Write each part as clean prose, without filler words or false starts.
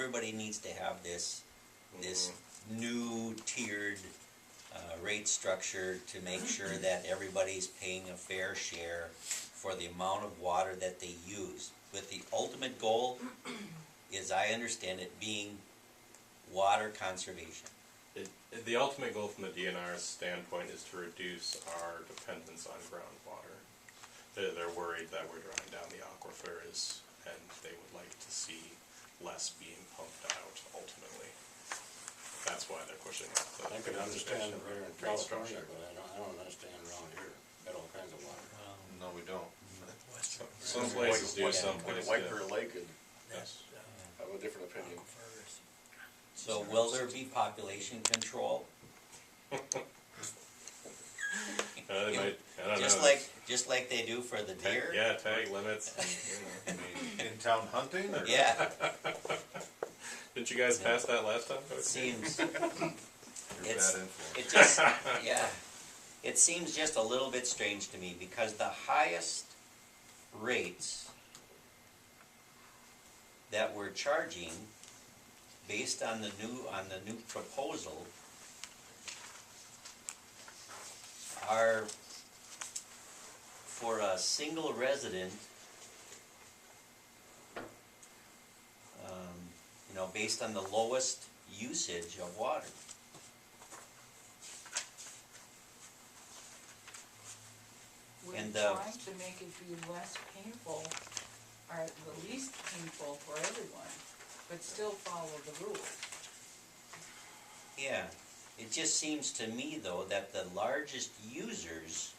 everybody needs to have this new tiered rate structure to make sure that everybody's paying a fair share for the amount of water that they use. With the ultimate goal, as I understand it, being water conservation. The ultimate goal from the DNR's standpoint is to reduce our dependence on groundwater. They're worried that we're drawing down the aquifers, and they would like to see less being pumped out ultimately. That's why they're pushing it. I can understand it here in California, but I don't understand around here. Got all kinds of water. No, we don't. Some places do, some places White don't. Bear Lake could Yes. have a different opinion. So will there be population control? They might, I don't Just know. just like they do for the deer? Yeah, tag limits. I mean, in town hunting, or? Yeah, Didn't you guys pass that last time? it seems, You're It's- bad influence. it just, yeah. It seems just a little bit strange to me, because the highest rates that we're charging based on the new proposal are for a single resident, based on the lowest usage of water. We're And, trying to make it be less painful, or the least painful for everyone, but still follow the rules. Yeah, it just seems to me though that the largest users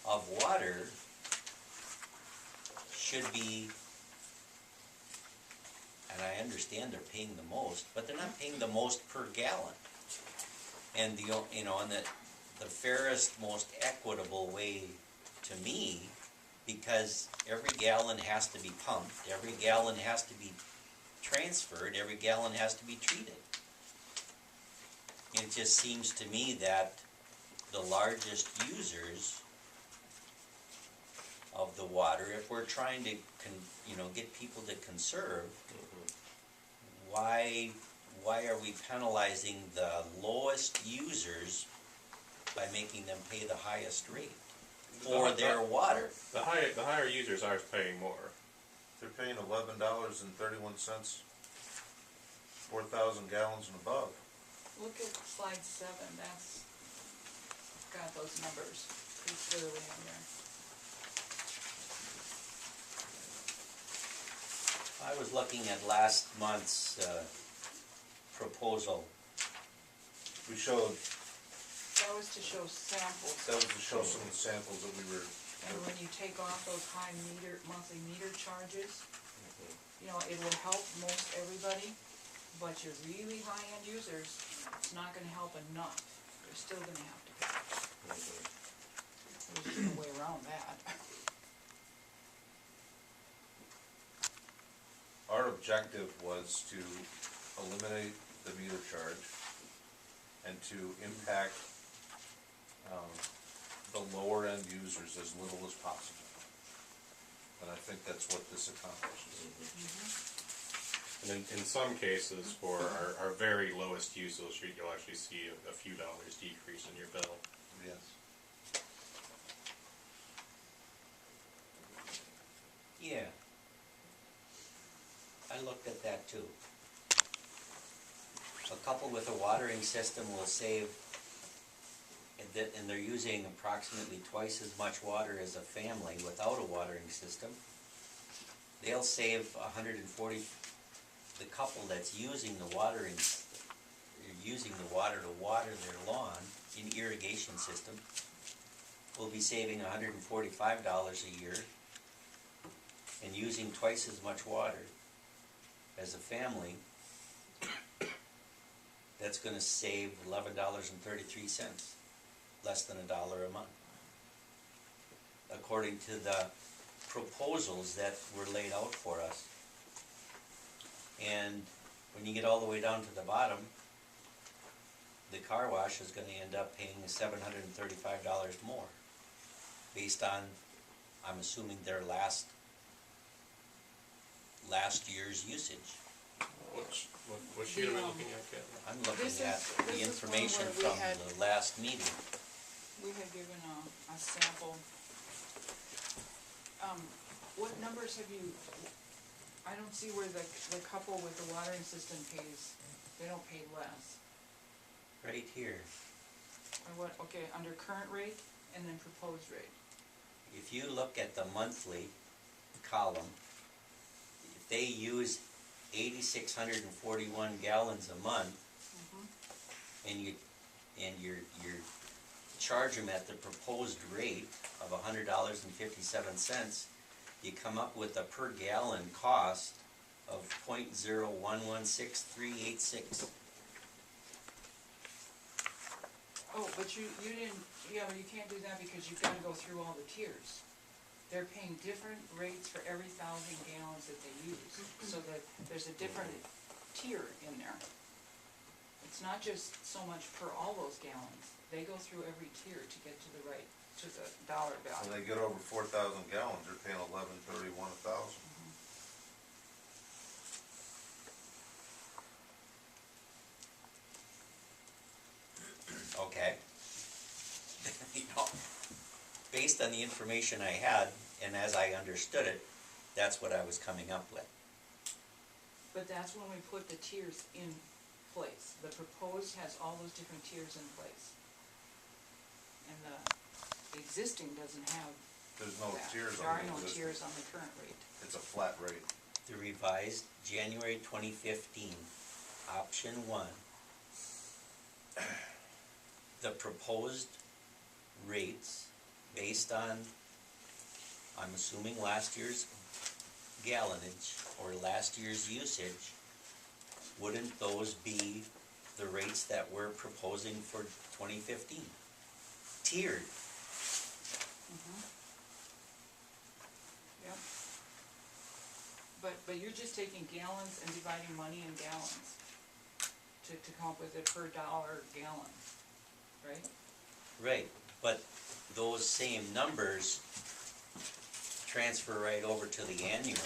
of water should be, and I understand they're paying the most, but they're not paying the most per gallon. And the fairest, most equitable way to me, because every gallon has to be pumped, every gallon has to be transferred, every gallon has to be treated. It just seems to me that the largest users of the water, if we're trying to get people to conserve, why are we penalizing the lowest users by making them pay the highest rate for their water? The higher users are paying more. They're paying $11.31, 4,000 gallons and above. Look at slide 7, that's got those numbers pretty clearly in there. I was looking at last month's proposal. We showed, That was to show samples, that was to show some of the samples that we were, and when you take off those high monthly meter charges, it will help most everybody, but your really high-end users, it's not gonna help enough. They're still gonna have to pay. There's no way around that. our objective was to eliminate the meter charge and to impact the lower end users as little as possible. And I think that's what this accomplishes. And in some cases, for our very lowest users, you'll actually see a few dollars decrease in your bill. Yes. Yeah. I looked at that too. A couple with a watering system will save, and they're using approximately twice as much water as a family without a watering system. They'll save 140, the couple that's using the water to water their lawn in irrigation system will be saving $145 a year and using twice as much water as a family. That's going to save $11.33, less than $1 a month, according to the proposals that were laid out for us. And when you get all the way down to the bottom, the car wash is going to end up paying $735 more, based on, I'm assuming, their last year's usage. sheet are we looking at, Ken? I'm looking This at is- the this is one information where we from had- the last meeting. We had given a sample. What numbers have you, I don't see where the couple with the watering system pays, they don't pay less. Right here. Or what, okay, under current rate and then proposed rate. If you look at the monthly column, if they use 8,641 gallons a month, and you charge them at the proposed rate of $100.57, you come up with a per gallon cost of 0.011636. Oh, but you didn't, yeah, but you can't do that because you've gotta go through all the tiers. They're paying different rates for every 1,000 gallons that they use, so that there's a different tier in there. It's not just so much per all those gallons, they go through every tier to get to the right, to the dollar When value. they get over 4,000 gallons, they're paying $11.31 a thousand. Okay. You know, based on the information I had, and as I understood it, that's what I was coming up with. But that's when we put the tiers in place. The proposed has all those different tiers in place. And the existing doesn't have There's no that. tiers There on are the no existing. tiers on the current rate. It's a flat rate. The revised January 2015, option 1. The proposed rates based on, I'm assuming last year's gallonage or last year's usage, wouldn't those be the rates that we're proposing for 2015? Tiered. Yep. But you're just taking gallons and dividing money in gallons to come up with it per dollar gallon, right? Right, but those same numbers transfer right over to the annual.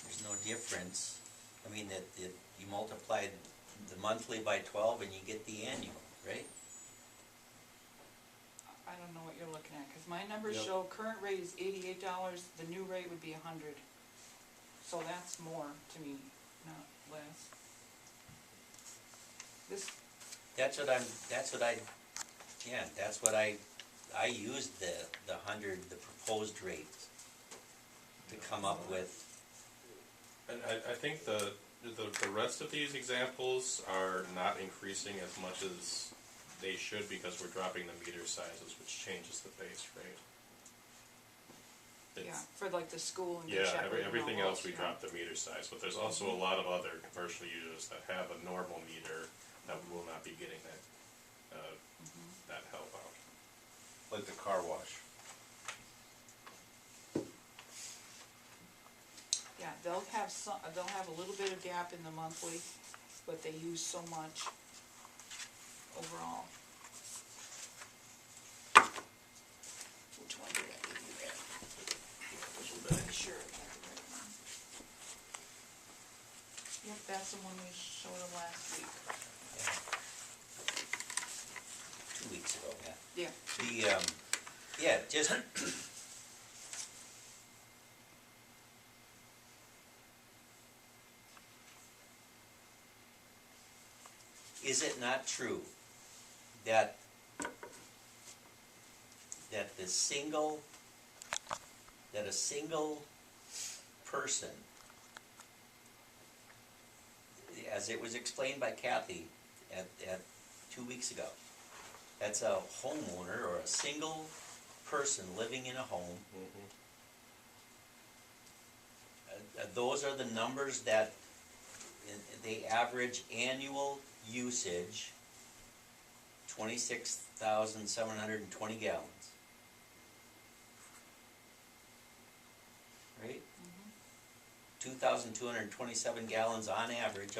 There's no difference. I mean, that you multiply the monthly by 12 and you get the annual, right? I don't know what you're looking at, cause my numbers Yep. show current rate is $88, the new rate would be 100. So that's more to me, not less. This, That's what I used the 100, the proposed rates to come up with. And I think the rest of these examples are not increasing as much as they should because we're dropping the meter sizes, which changes the base rate. yeah, It's- for like the school and the Yeah, check rate and everything all else those, we yeah. drop the meter size, but there's also a lot of other commercial users that have a normal meter that will not be getting that help out. Like the car wash. Yeah, they'll have a little bit of gap in the monthly, but they use so much overall. Which one did I give you there? Pretty sure I got the right one. Yep, that's the one we showed them last week. 2 weeks ago, yeah. Yeah. Just is it not true that a single person, as it was explained by Kathy at 2 weeks ago, that's a homeowner or a single person living in a home. Those are the numbers that they average annual usage, 26,720 gallons. Right? 2,227 gallons on average